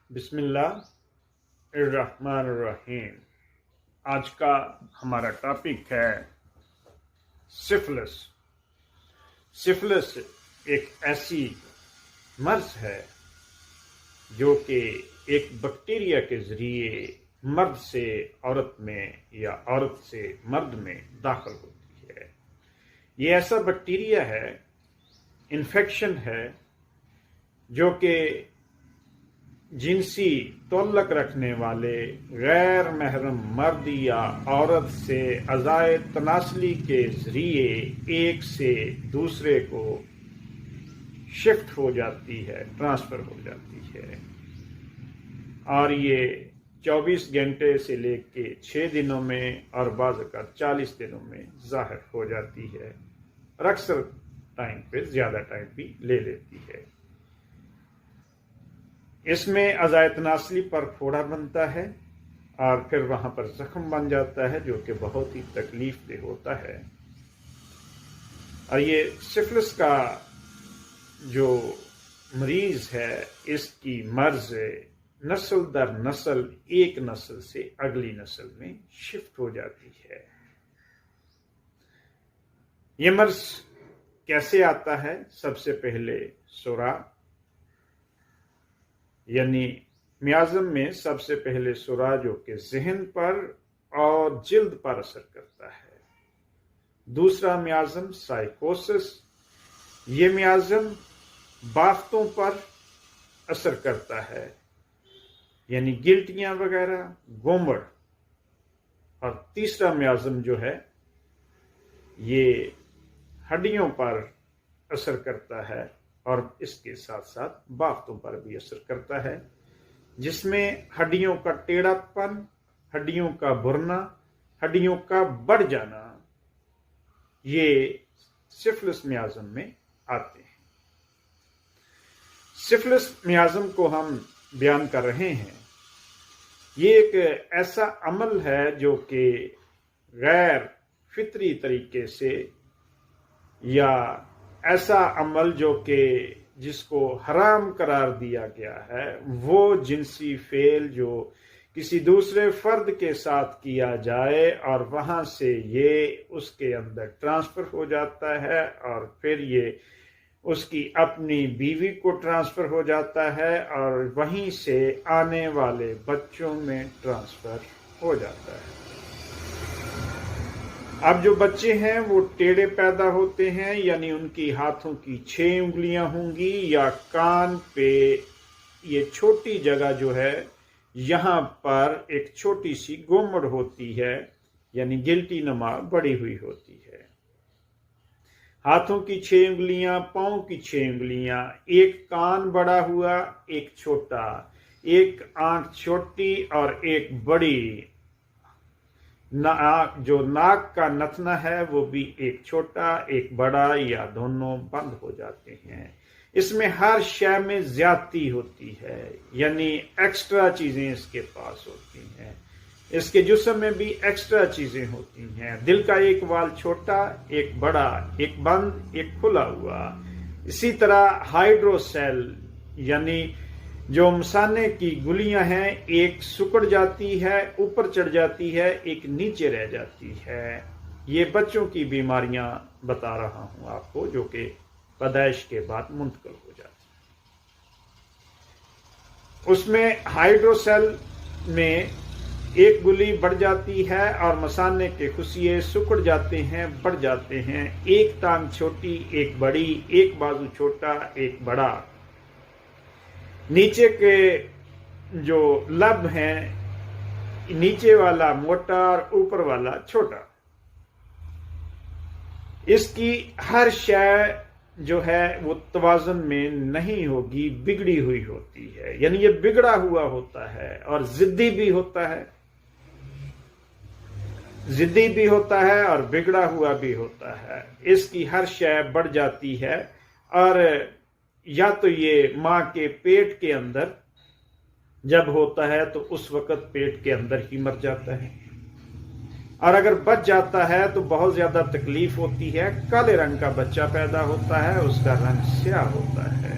بسم اللہ الرحمن الرحیم۔ آج کا ہمارا ٹاپک ہے سفلس۔ سفلس ایک ایسی مرض ہے جو کہ ایک بیکٹیریا کے ذریعے مرد سے عورت میں یا عورت سے مرد میں داخل ہوتی ہے۔ یہ ایسا بیکٹیریا ہے، انفیکشن ہے، جو کہ جنسی تعلق رکھنے والے غیر محرم مرد یا عورت سے اعضائے تناسلی کے ذریعے ایک سے دوسرے کو شفٹ ہو جاتی ہے، ٹرانسفر ہو جاتی ہے، اور یہ 24 گھنٹے سے لے کے 6 دنوں میں اور بعض اوقات 40 دنوں میں ظاہر ہو جاتی ہے، اور اکثر ٹائم پہ زیادہ ٹائم بھی لے لیتی ہے۔ اس میں اعضائے تناسلی پر پھوڑا بنتا ہے اور پھر وہاں پر زخم بن جاتا ہے، جو کہ بہت ہی تکلیف دہ ہوتا ہے۔ اور یہ سفلس کا جو مریض ہے، اس کی مرض نسل در نسل ایک نسل سے اگلی نسل میں شفٹ ہو جاتی ہے۔ یہ مرض کیسے آتا ہے؟ سب سے پہلے سورا، یعنی میازم میں سب سے پہلے سورا جو کہ ذہن پر اور جلد پر اثر کرتا ہے۔ دوسرا میازم سائیکوسس، یہ میازم بافتوں پر اثر کرتا ہے، یعنی گلٹیاں وغیرہ، گومڑ۔ اور تیسرا میازم جو ہے یہ ہڈیوں پر اثر کرتا ہے، اور اس کے ساتھ ساتھ بافتوں پر بھی اثر کرتا ہے، جس میں ہڈیوں کا ٹیڑھا پن، ہڈیوں کا بھرنا، ہڈیوں کا بڑھ جانا، یہ سفلس میازم میں آتے ہیں۔ سفلس میازم کو ہم بیان کر رہے ہیں۔ یہ ایک ایسا عمل ہے جو کہ غیر فطری طریقے سے، یا ایسا عمل جو کہ جس کو حرام قرار دیا گیا ہے، وہ جنسی فعل جو کسی دوسرے فرد کے ساتھ کیا جائے اور وہاں سے یہ اس کے اندر ٹرانسفر ہو جاتا ہے، اور پھر یہ اس کی اپنی بیوی کو ٹرانسفر ہو جاتا ہے، اور وہیں سے آنے والے بچوں میں ٹرانسفر ہو جاتا ہے۔ اب جو بچے ہیں وہ ٹیڑھے پیدا ہوتے ہیں، یعنی ان کی ہاتھوں کی 6 انگلیاں ہوں گی، یا کان پہ یہ چھوٹی جگہ جو ہے یہاں پر ایک چھوٹی سی گومڑ ہوتی ہے، یعنی گلٹی نما بڑی ہوئی ہوتی ہے۔ ہاتھوں کی 6 انگلیاں، پاؤں کی 6 انگلیاں، ایک کان بڑا ہوا، ایک چھوٹا، ایک آنکھ چھوٹی اور ایک بڑی، جو ناک کا نتنا ہے وہ بھی ایک چھوٹا ایک بڑا، یا دونوں بند ہو جاتے ہیں۔ اس میں ہر شے میں زیادتی ہوتی ہے، یعنی ایکسٹرا چیزیں اس کے پاس ہوتی ہیں۔ اس کے جسم میں بھی ایکسٹرا چیزیں ہوتی ہیں۔ دل کا ایک وال چھوٹا، ایک بڑا، ایک بند، ایک کھلا ہوا۔ اسی طرح ہائیڈروسیل، یعنی جو مثانے کی گلیاں ہیں، ایک سکڑ جاتی ہے، اوپر چڑھ جاتی ہے، ایک نیچے رہ جاتی ہے۔ یہ بچوں کی بیماریاں بتا رہا ہوں آپ کو، جو کہ پیدائش کے بعد منتقل ہو جاتی ہیں۔ اس میں ہائیڈروسیل میں ایک گلی بڑھ جاتی ہے، اور مثانے کے خصیے سکڑ جاتے ہیں، بڑھ جاتے ہیں۔ ایک ٹانگ چھوٹی، ایک بڑی، ایک بازو چھوٹا، ایک بڑا۔ نیچے کے جو لب ہیں، نیچے والا موٹا اور اوپر والا چھوٹا۔ اس کی ہر شے جو ہے وہ توازن میں نہیں ہوگی، بگڑی ہوئی ہوتی ہے، یعنی یہ بگڑا ہوا ہوتا ہے، اور ضدی بھی ہوتا ہے، ضدی بھی ہوتا ہے اور بگڑا ہوا بھی ہوتا ہے۔ اس کی ہر شے بڑھ جاتی ہے، اور یا تو یہ ماں کے پیٹ کے اندر جب ہوتا ہے تو اس وقت پیٹ کے اندر ہی مر جاتا ہے، اور اگر بچ جاتا ہے تو بہت زیادہ تکلیف ہوتی ہے۔ کالے رنگ کا بچہ پیدا ہوتا ہے، اس کا رنگ سیاہ ہوتا ہے۔